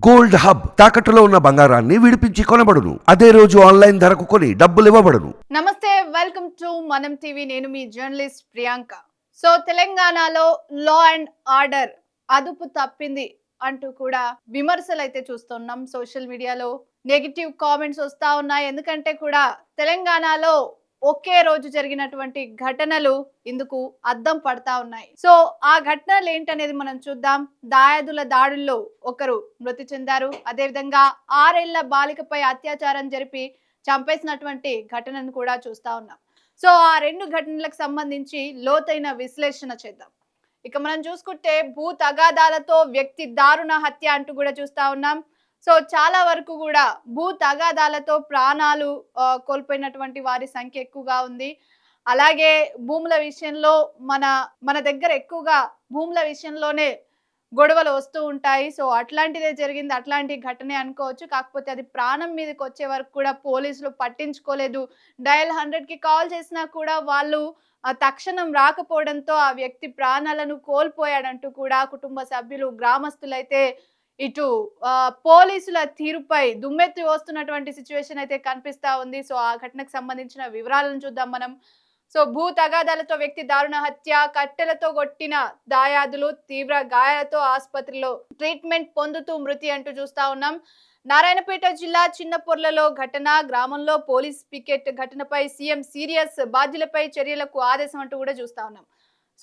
Gold hub తాకట్టులో ఉన్న బంగారాన్ని విడిపించి కొనబడును. అదే రోజు ఆన్లైన్ ధరకు కొని డబ్బులు ఇవ్వబడును. నమస్తే, వెల్కమ్ టు మనం టీవీ. నేను మీ జర్నలిస్ట్ ప్రియాంక. సో తెలంగాణలో లా అండ్ ఆర్డర్ అదుపు తప్పింది అంటూ కూడా విమర్శలు అయితే చూస్తున్నాం. సోషల్ మీడియాలో నెగిటివ్ కామెంట్స్ వస్తా ఉన్నాయి. ఎందుకంటే కూడా తెలంగాణలో ఒకే రోజు జరిగినటువంటి ఘటనలు ఇందుకు అద్దం పడతా ఉన్నాయి. సో ఆ ఘటనలు ఏంటనేది మనం చూద్దాం. దాయాదుల దాడుల్లో ఒకరు మృతి చెందారు. అదేవిధంగా 6 ఏళ్ల బాలికపై అత్యాచారం జరిపి చంపేసినటువంటి ఘటనను కూడా చూస్తా ఉన్నాం. సో ఆ రెండు ఘటనలకు సంబంధించి లోతైన విశ్లేషణ చేద్దాం. ఇక మనం చూసుకుంటే భూ తగాదాలతో వ్యక్తి దారుణ హత్య అంటూ కూడా చూస్తా ఉన్నాం. సో చాలా వరకు కూడా భూ తగాదాలతో ప్రాణాలు కోల్పోయినటువంటి వారి సంఖ్య ఎక్కువగా ఉంది. అలాగే భూముల విషయంలో మన మన దగ్గర ఎక్కువగా భూముల విషయంలోనే గొడవలు వస్తూ ఉంటాయి. సో అట్లాంటిదే జరిగింది, అట్లాంటి ఘటనే అనుకోవచ్చు. కాకపోతే అది ప్రాణం మీదకి వచ్చే వరకు కూడా పోలీసులు పట్టించుకోలేదు. డయల్ 100కి కాల్ చేసినా కూడా వాళ్ళు తక్షణం రాకపోవడంతో ఆ వ్యక్తి ప్రాణాలను కోల్పోయాడంటూ కూడా కుటుంబ సభ్యులు, గ్రామస్తులైతే ఇటు పోలీసుల తీరుపై దుమ్మెత్తి వస్తున్నటువంటి సిచ్యువేషన్ అయితే కనిపిస్తా ఉంది. సో ఆ ఘటనకు సంబంధించిన వివరాలను చూద్దాం మనం. సో భూ తగాదాలతో వ్యక్తి దారుణ హత్య, కట్టెలతో కొట్టిన దాయాదులు తీవ్ర గాయాలతో ఆసుపత్రిలో ట్రీట్మెంట్ పొందుతూ మృతి అంటూ చూస్తా ఉన్నాం. నారాయణపేట జిల్లా చిన్నపొర్లలో ఘటన, గ్రామంలో పోలీస్ పికెట్ ఘటనపై సీఎం సీరియస్, బాధ్యులపై చర్యలకు ఆదేశం అంటూ కూడా చూస్తా ఉన్నాం.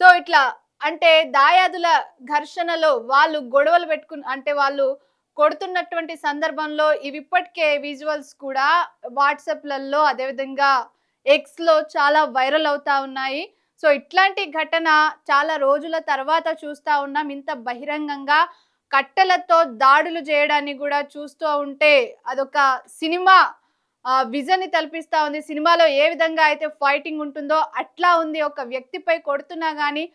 సో ఇట్లా అంటే దాయాదుల ఘర్షణలో వాళ్ళు గొడవలు అంటే వాళ్ళు కొడుతున్నటువంటి సందర్భంలో ఇవి ఇప్పటికే విజువల్స్ కూడా వాట్సాప్లలో అదేవిధంగా ఎక్స్ లో చాలా వైరల్ అవుతా ఉన్నాయి. సో ఇట్లాంటి ఘటన చాలా రోజుల తర్వాత చూస్తా ఉన్నాం. ఇంత బహిరంగంగా కట్టెలతో దాడులు చేయడాన్ని కూడా చూస్తూ ఉంటే అదొక సినిమా విజన్ ని తలపిస్తా ఉంది. సినిమాలో ఏ విధంగా అయితే ఫైటింగ్ ఉంటుందో అట్లా ఉంది. ఒక వ్యక్తిపై కొడుతున్నా గానీ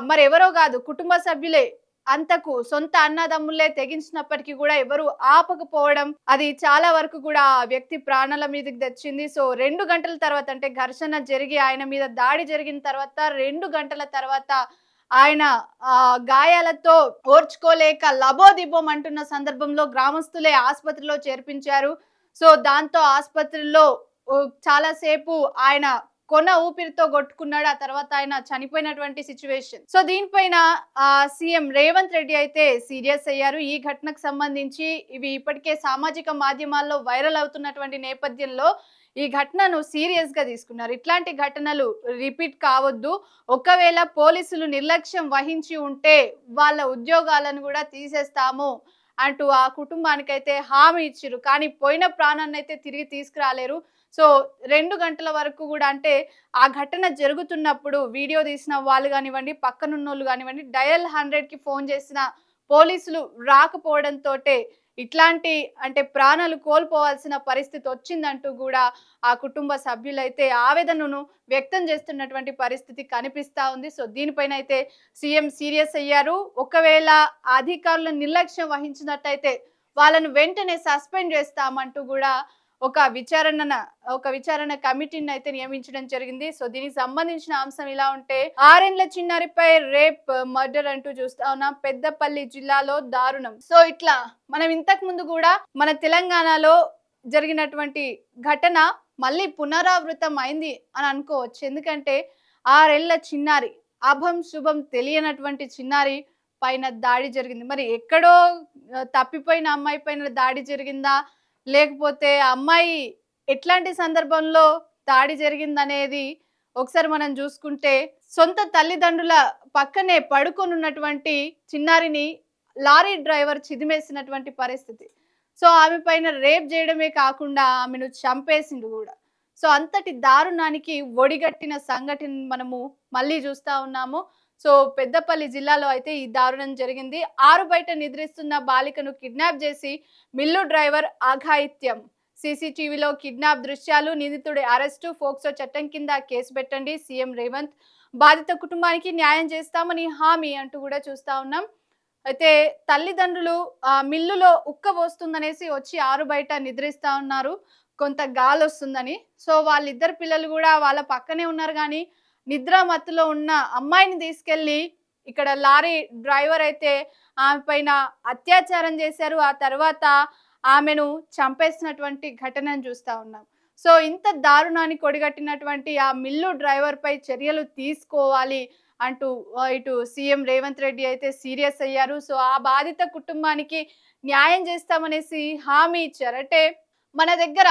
మరి ఎవరో కాదు, కుటుంబ సభ్యులే అంతకు సొంత అన్నదమ్ములే తెగించినప్పటికీ కూడా ఎవరు ఆపకపోవడం, అది చాలా వరకు కూడా ఆ వ్యక్తి ప్రాణాల మీదకి తెచ్చింది. సో 2 గంటల తర్వాత అంటే ఘర్షణ జరిగి ఆయన మీద దాడి జరిగిన తర్వాత 2 గంటల తర్వాత ఆయన గాయాలతో ఓర్చుకోలేక లబోదిబోం అంటున్న సందర్భంలో గ్రామస్తులే ఆసుపత్రిలో చేర్పించారు. సో దాంతో ఆసుపత్రిలో చాలా సేపు ఆయన కొన ఊపిరితో కొట్టుకున్నాడు. ఆ తర్వాత ఆయన చనిపోయినటువంటి సిచ్యువేషన్. సో దీనిపైన సీఎం రేవంత్ రెడ్డి అయితే సీరియస్ అయ్యారు. ఈ ఘటనకు సంబంధించి ఇవి ఇప్పటికే సామాజిక మాధ్యమాల్లో వైరల్ అవుతున్నటువంటి నేపథ్యంలో ఈ ఘటనను సీరియస్ గా తీసుకున్నారు. ఇట్లాంటి ఘటనలు రిపీట్ కావద్దు. ఒకవేళ పోలీసులు నిర్లక్ష్యం వహించి ఉంటే వాళ్ళ ఉద్యోగాలను కూడా తీసేస్తాము అంటూ ఆ కుటుంబానికైతే హామీ ఇచ్చిరు. కానీ పోయిన ప్రాణాన్ని అయితే తిరిగి తీసుకురాలేరు. సో 2 గంటల వరకు కూడా అంటే ఆ ఘటన జరుగుతున్నప్పుడు వీడియో తీసిన వాళ్ళు కానివ్వండి, పక్కనున్నోళ్ళు కానివ్వండి, డయల్ 100కి ఫోన్ చేసిన పోలీసులు రాకపోవడంతో ఇట్లాంటి అంటే ప్రాణాలు కోల్పోవాల్సిన పరిస్థితి వచ్చిందంటూ కూడా ఆ కుటుంబ సభ్యులైతే ఆవేదనను వ్యక్తం చేస్తున్నటువంటి పరిస్థితి కనిపిస్తా ఉంది. సో దీనిపైన అయితే సీఎం సీరియస్ అయ్యారు. ఒకవేళ అధికారులు నిర్లక్ష్యం వహించినట్టయితే వాళ్ళను వెంటనే సస్పెండ్ చేస్తామంటూ కూడా ఒక విచారణ కమిటీని అయితే నియమించడం జరిగింది. సో దీనికి సంబంధించిన అంశం ఇలా ఉంటే 6 ఏళ్ల చిన్నారిపై రేప్, మర్డర్ అంటూ చూస్తా ఉన్నాం. పెద్దపల్లి జిల్లాలో దారుణం. సో ఇట్లా మనం ఇంతకు ముందు కూడా మన తెలంగాణలో జరిగినటువంటి ఘటన మళ్ళీ పునరావృతం అయింది అని అనుకోవచ్చు. ఎందుకంటే 6 ఏళ్ల చిన్నారి, అభం శుభం తెలియనటువంటి చిన్నారి పైన దాడి జరిగింది. మరి ఎక్కడో తప్పిపోయిన అమ్మాయి పైన దాడి జరిగిందా, లేకపోతే అమ్మాయి ఎట్లాంటి సందర్భంలో దాడి జరిగిందనేది ఒకసారి మనం చూసుకుంటే, సొంత తల్లిదండ్రుల పక్కనే పడుకొని ఉన్నటువంటి చిన్నారిని లారీ డ్రైవర్ చిదిమేసినటువంటి పరిస్థితి. సో ఆమె పైన రేప్ చేయడమే కాకుండా ఆమెను చంపేసిండు కూడా. సో అంతటి దారుణానికి ఒడిగట్టిన సంఘటన మనము మళ్ళీ చూస్తా ఉన్నాము. సో పెద్దపల్లి జిల్లాలో అయితే ఈ దారుణం జరిగింది. ఆరు బయట నిద్రిస్తున్న బాలికను కిడ్నాప్ చేసి మిల్లు డ్రైవర్ అఘాయిత్యం. సీసీటీవీలో కిడ్నాప్ దృశ్యాలు, నిందితుడి అరెస్టు, ఫోక్సో చట్టం కింద కేసు పెట్టండి సీఎం రేవంత్. బాధిత కుటుంబానికి న్యాయం చేస్తామని హామీ అంటూ కూడా చూస్తా ఉన్నాం. అయితే తల్లిదండ్రులు మిల్లులో ఉక్క పోస్తుందనేసి వచ్చి ఆరు బయట నిద్రిస్తా ఉన్నారు, కొంత గాలి వస్తుందని. సో వాళ్ళిద్దరు పిల్లలు కూడా వాళ్ళ పక్కనే ఉన్నారు. కానీ నిద్ర మత్తులో ఉన్న అమ్మాయిని తీసుకెళ్లి ఇక్కడ లారీ డ్రైవర్ అయితే ఆమె పైన అత్యాచారం చేశారు. ఆ తర్వాత ఆమెను చంపేసినటువంటి ఘటనను చూస్తా ఉన్నాం. సో ఇంత దారుణాన్ని కొడిగట్టినటువంటి ఆ మిల్లు డ్రైవర్ పై చర్యలు తీసుకోవాలి అంటూ ఇటు సీఎం రేవంత్ రెడ్డి అయితే సీరియస్ అయ్యారు. సో ఆ బాధిత కుటుంబానికి న్యాయం చేస్తామనేసి హామీ ఇచ్చారు. అంటే మన దగ్గర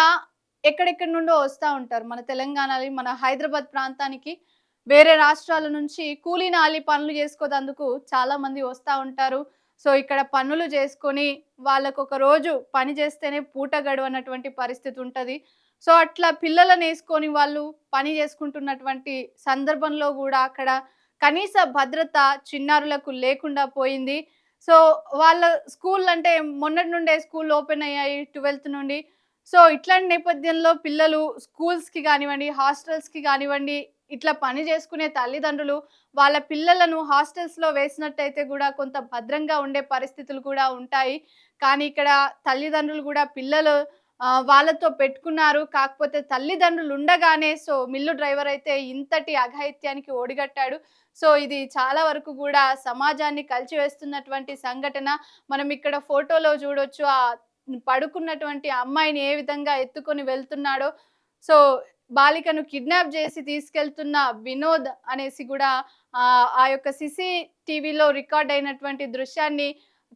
ఎక్కడెక్కడి నుండో వస్తా ఉంటారు. మన తెలంగాణలో, మన హైదరాబాద్ ప్రాంతానికి వేరే రాష్ట్రాల నుంచి కూలీ నాలి పనులు చేసుకోదందుకు చాలా మంది వస్తా ఉంటారు. సో ఇక్కడ పనులు చేసుకొని వాళ్ళకు ఒక రోజు పని చేస్తేనే పూట గడవనటువంటి పరిస్థితి ఉంటది. సో అట్లా పిల్లలను వేసుకొని వాళ్ళు పని చేసుకుంటున్నటువంటి సందర్భంలో కూడా అక్కడ కనీస భద్రత చిన్నారులకు లేకుండా పోయింది. సో వాళ్ళ స్కూల్ అంటే మొన్నటి నుండే స్కూల్ ఓపెన్ అయ్యాయి 12th నుండి. సో ఇట్లాంటి నేపథ్యంలో పిల్లలు స్కూల్స్‌కి గానివ్వండి, హాస్టల్స్‌కి గానివ్వండి, ఇట్లా పని చేసుకునే తల్లిదండ్రులు వాళ్ళ పిల్లలను హాస్టల్స్‌లో వేసినట్టయితే గూడా కొంత భద్రంగా ఉండే పరిస్థితులు కూడా ఉంటాయి. కానీ ఇక్కడ తల్లిదండ్రులు గూడా పిల్లలు వాళ్ళతో పెట్టుకున్నారు. కాకపోతే తల్లిదండ్రులు ఉండగానే సో మిల్లు డ్రైవర్ అయితే ఇంతటి అఘాయిత్యానికి ఒడిగట్టాడు. సో ఇది చాలా వరకు గూడా సమాజాన్ని కలిచివేస్తున్నటువంటి సంఘటన. మనం ఇక్కడ ఫోటోలో చూడొచ్చు. పడుకున్నటువంటి అమ్మాయిని ఏ విధంగా ఎత్తుకొని వెళ్తున్నాడో. సో బాలికను కిడ్నాప్ చేసి తీసుకెళ్తున్న వినోద్ అనేసి కూడా ఆ యొక్క సీసీటీవీలో రికార్డ్ అయినటువంటి దృశ్యాన్ని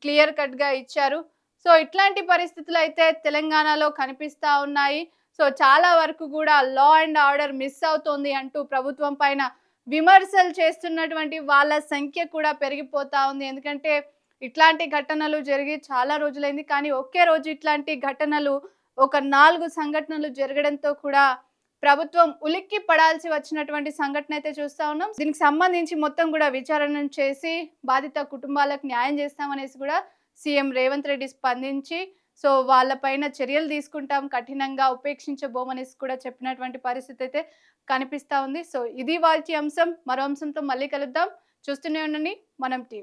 క్లియర్ కట్ గా ఇచ్చారు. సో ఇట్లాంటి పరిస్థితులు అయితే తెలంగాణలో కనిపిస్తా ఉన్నాయి. సో చాలా వరకు కూడా లా అండ్ ఆర్డర్ మిస్ అవుతోంది అంటూ ప్రభుత్వం పైన విమర్శలు చేస్తున్నటువంటి వాళ్ళ సంఖ్య కూడా పెరిగిపోతా ఉంది. ఎందుకంటే ఇట్లాంటి ఘటనలు జరిగి చాలా రోజులైంది. కానీ ఒకే రోజు ఇట్లాంటి ఘటనలు ఒక 4 సంఘటనలు జరగడంతో కూడా ప్రభుత్వం ఉలిక్కి పడాల్సి వచ్చినటువంటి సంఘటన అయితే చూస్తా ఉన్నాం. దీనికి సంబంధించి మొత్తం కూడా విచారణ చేసి బాధిత కుటుంబాలకు న్యాయం చేస్తామనేసి కూడా సీఎం రేవంత్ రెడ్డి స్పందించి సో వాళ్ళపైన చర్యలు తీసుకుంటాం, కఠినంగా ఉపేక్షించబోమనేసి కూడా చెప్పినటువంటి పరిస్థితి అయితే కనిపిస్తా ఉంది. సో ఇది వాల్టి అంశం. మరో అంశంతో మళ్ళీ కలుద్దాం. చూస్తూనే ఉండండి మనం టీవీ.